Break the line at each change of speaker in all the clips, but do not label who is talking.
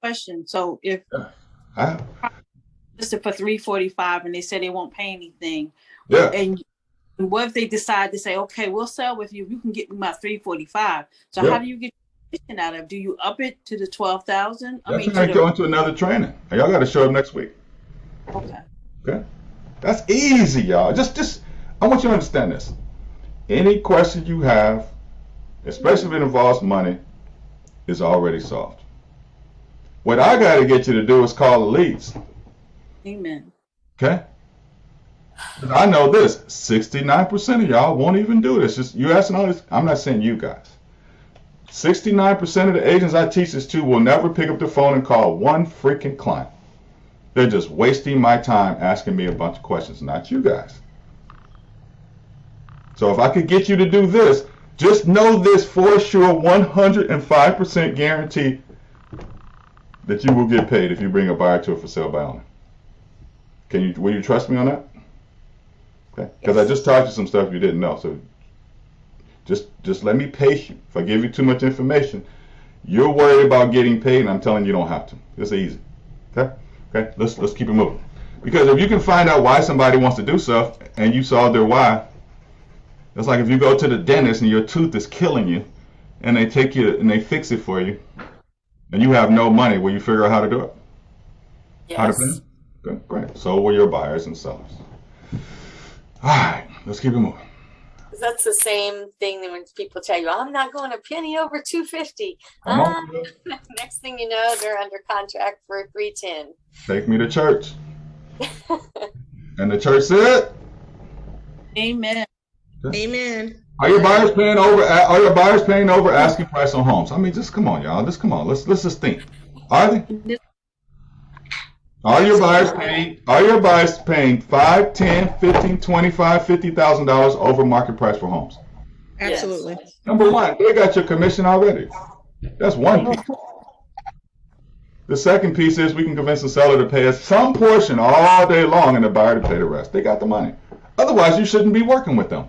question. So if
I,
listed for 345 and they say they won't pay anything,
yeah.
and what if they decide to say, okay, we'll sell with you, you can get me my 345? So
Yeah.
how do you get commission out of? Do you up it to the 12,000? I
Y'all
mean,
trying
to
to go
the
into another training. And y'all got to show up next week.
okay.
Okay? That's easy, y'all. Just, I want you to understand this. Any question you have, especially if it involves money, is already solved. What I got to get you to do is call the leads.
Amen.
Okay? I know this. 69% of y'all won't even do this. Just you asking all this. I'm not saying you guys. 69% of the agents I teach this to will never pick up the phone and call one freaking client. They're just wasting my time asking me a bunch of questions, not you guys. So if I could get you to do this, just know this for sure, 105% guarantee that you will get paid if you bring a buyer to a for sale by owner. Will you trust me on that? Okay. Because I just taught you some stuff you didn't know. So just let me pace you. If I give you too much information, you're worried about getting paid, and I'm telling you don't have to. It's easy. Okay? Okay? Let's keep it moving. Because if you can find out why somebody wants to do stuff and you solve their why, it's like if you go to the dentist and your tooth is killing you and they take you and they fix it for you and you have no money, will you figure out how to do it?
Yes.
How to pay? Good, great. So will your buyers and sellers. All right, let's keep it moving.
That's the same thing that when people tell you, I'm not going a penny over 250. Next thing you know, they're under contract for 310.
Take me to church. And the church said,
Amen.
Amen.
Are your buyers paying over? Are your buyers paying over asking price on homes? I mean, just come on, y'all. Just come on. Let's just think. Are they? Are your buyers paying? Are your buyers paying $5, $10, $15, $25, $50,000 over market price for homes?
Absolutely.
Yes.
Number one, they got your commission already. That's one piece. The second piece is we can convince the seller to pay us some portion all day long and the buyer to pay the rest. They got the money. Otherwise, you shouldn't be working with them.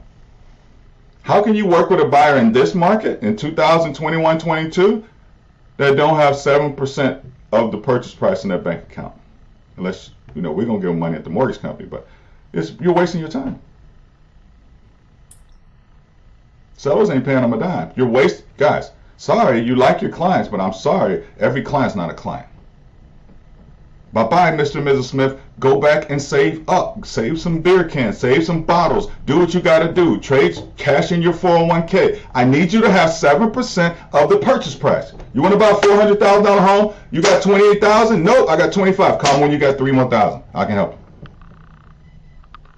How can you work with a buyer in this market in 2021-22 that don't have 7% of the purchase price in their bank account? Unless, we're going to give them money at the mortgage company, but you're wasting your time. Sellers ain't paying them a dime. Guys, sorry, you like your clients, but I'm sorry, every client's not a client. Bye-bye, Mr. and Mrs. Smith. Go back and save up. Save some beer cans. Save some bottles. Do what you got to do. Trade cash in your 401k. I need you to have 7% of the purchase price. You want to buy a $400,000 home? You got $28,000? Nope, I got $25,000. Call when you got $3 more thousand. I can help you.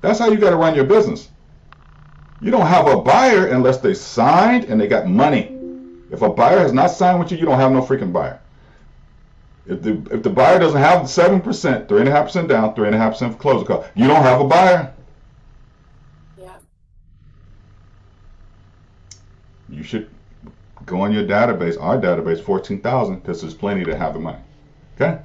That's how you got to run your business. You don't have a buyer unless they signed and they got money. If a buyer has not signed with you, you don't have no freaking buyer. If the buyer doesn't have the 7%, 3.5% down, 3.5% for closing cost, you don't have a buyer.
Yeah.
You should go on your database, our database, 14,000, because there's plenty that have the money. Okay?